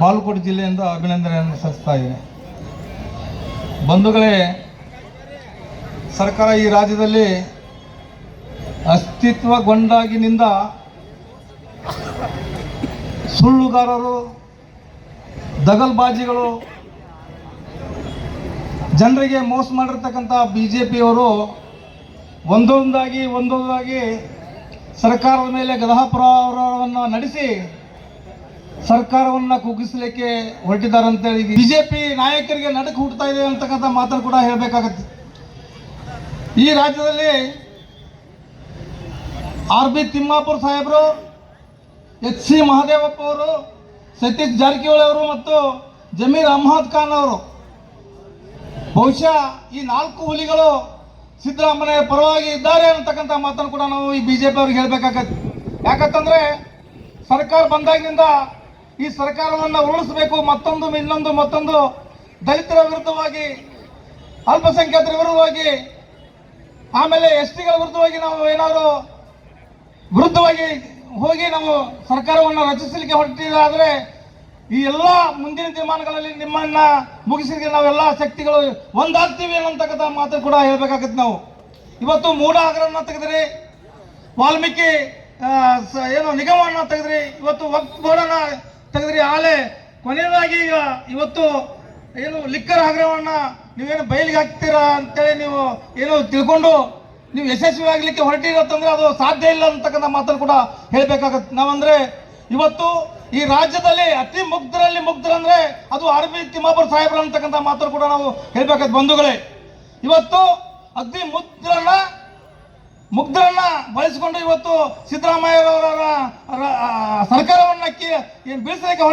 ಬಾಗಲಕೋಟೆ ಜಿಲ್ಲೆಯಿಂದ ಅಭಿನಂದನೆಯನ್ನು ಸಲ್ಲಿಸ್ತಾ ಇದ್ದೇನೆ. ಬಂಧುಗಳೇ, ಸರ್ಕಾರ ಈ ರಾಜ್ಯದಲ್ಲಿ ಅಸ್ತಿತ್ವಗೊಂಡಾಗಿನಿಂದ ಸುಳ್ಳುಗಾರರು, ದಗಲ್ಬಾಜಿಗಳು, ಜನರಿಗೆ ಮೋಸ ಮಾಡಿರ್ತಕ್ಕಂಥ BJPಯವರು ಒಂದೊಂದಾಗಿ ಸರ್ಕಾರದ ಮೇಲೆ ಗದಾಪ್ರಹಾರವನ್ನು ನಡೆಸಿ ಸರ್ಕಾರವನ್ನು ಕುಗ್ಗಿಸಲಿಕ್ಕೆ ಹೊರಟಿದ್ದಾರೆ ಅಂತೇಳಿ BJP ನಾಯಕರಿಗೆ ನಡುಕ ಹುಟ್ಟುತ್ತಾ ಇದೆ ಅಂತಕ್ಕಂಥ ಮಾತನ್ನು ಕೂಡ ಹೇಳಬೇಕಾಗತ್ತೆ. ಈ ರಾಜ್ಯದಲ್ಲಿ RB ತಿಮ್ಮಾಪುರ ಸಾಹೇಬರು, HC ಮಹದೇವಪ್ಪ ಅವರು, ಸತೀಶ್ ಜಾರಕಿಹೊಳಿ ಅವರು ಮತ್ತು ಜಮೀರ್ ಅಹ್ಮದ್ ಖಾನ್ ಅವರು, ಬಹುಶಃ ಈ 4 ಹುಲಿಗಳು ಸಿದ್ದರಾಮಯ್ಯ ಪರವಾಗಿ ಇದ್ದಾರೆ ಅಂತಕ್ಕಂಥ ಮಾತನ್ನು ಕೂಡ ನಾವು ಈ BJP ಅವ್ರಿಗೆ ಹೇಳಬೇಕಾಗತ್ತೆ. ಯಾಕಂತಂದರೆ ಸರ್ಕಾರ ಬಂದಾಗಿನಿಂದ ಈ ಸರ್ಕಾರವನ್ನು ಉರುಳಿಸಬೇಕು, ಮತ್ತೊಂದು ದಲಿತರ ವಿರುದ್ಧವಾಗಿ, ಅಲ್ಪಸಂಖ್ಯಾತರ ವಿರುದ್ಧವಾಗಿ, ಆಮೇಲೆ STಗಳ ವಿರುದ್ಧವಾಗಿ ನಾವು ಏನಾದರೂ ವಿರುದ್ಧವಾಗಿ ಹೋಗಿ ನಾವು ಸರ್ಕಾರವನ್ನು ರಚಿಸಲಿಕ್ಕೆ ಹೊರಟಿದ್ದಾದರೆ ಈ ಎಲ್ಲ ಮುಂದಿನ ದಿನಮಾನಗಳಲ್ಲಿ ನಿಮ್ಮನ್ನ ಮುಗಿಸಲಿಕ್ಕೆ ನಾವೆಲ್ಲ ಶಕ್ತಿಗಳು ಒಂದಾಗ್ತೀವಿ ಅನ್ನತಕ್ಕಂಥ ಮಾತು ಕೂಡ ಹೇಳಬೇಕಾಗತ್ತೆ. ನಾವು ಇವತ್ತು ಮೂಢ ಹಗರಣ ತೆಗೆದ್ರಿ, ವಾಲ್ಮೀಕಿ ನಿಗಮವನ್ನು ತೆಗೆದ್ರಿ, ಇವತ್ತು ವಕ್ಫ್ ಬೋರ್ಡನ್ನು ತೆಗೆದ್ರಿ, ಆಲೆ ಕೊನೆಯದಾಗಿ ಇವತ್ತು ಲಿಕ್ಕರ್ ಹಗರಣವನ್ನು ನೀವೇನು ಬಯಲಿಗೆ ಹಾಕ್ತೀರಾ ಅಂತೇಳಿ ನೀವು ತಿಳ್ಕೊಂಡು ನೀವು ಯಶಸ್ವಿ ಆಗಲಿಕ್ಕೆ ಹೊರಟಿರತ್ತಂದ್ರೆ ಅದು ಸಾಧ್ಯ ಇಲ್ಲ ಅಂತಕ್ಕಂಥ ಮಾತನ್ನು ಕೂಡ ಹೇಳಬೇಕಾಗತ್ತೆ. ನಾವಂದ್ರೆ ಇವತ್ತು ಈ ರಾಜ್ಯದಲ್ಲಿ ಅತಿ ಮುಗ್ಧರಂದ್ರೆ ಅದು RB ತಿಮ್ಮಾಪುರ ಸಾಹೇಬ್ರು ಅಂತಕ್ಕಂಥ ಮಾತನ್ನು ಕೂಡ ನಾವು ಹೇಳಬೇಕಾದ. ಬಂಧುಗಳೇ, ಇವತ್ತು ಅತಿ ಮುಗ್ಧರನ್ನ ಬಳಸಿಕೊಂಡು ಇವತ್ತು ಸಿದ್ದರಾಮಯ್ಯ ಅವರ ಸರ್ಕಾರವನ್ನು ಬೀಳಿಸಲಿಕ್ಕೆ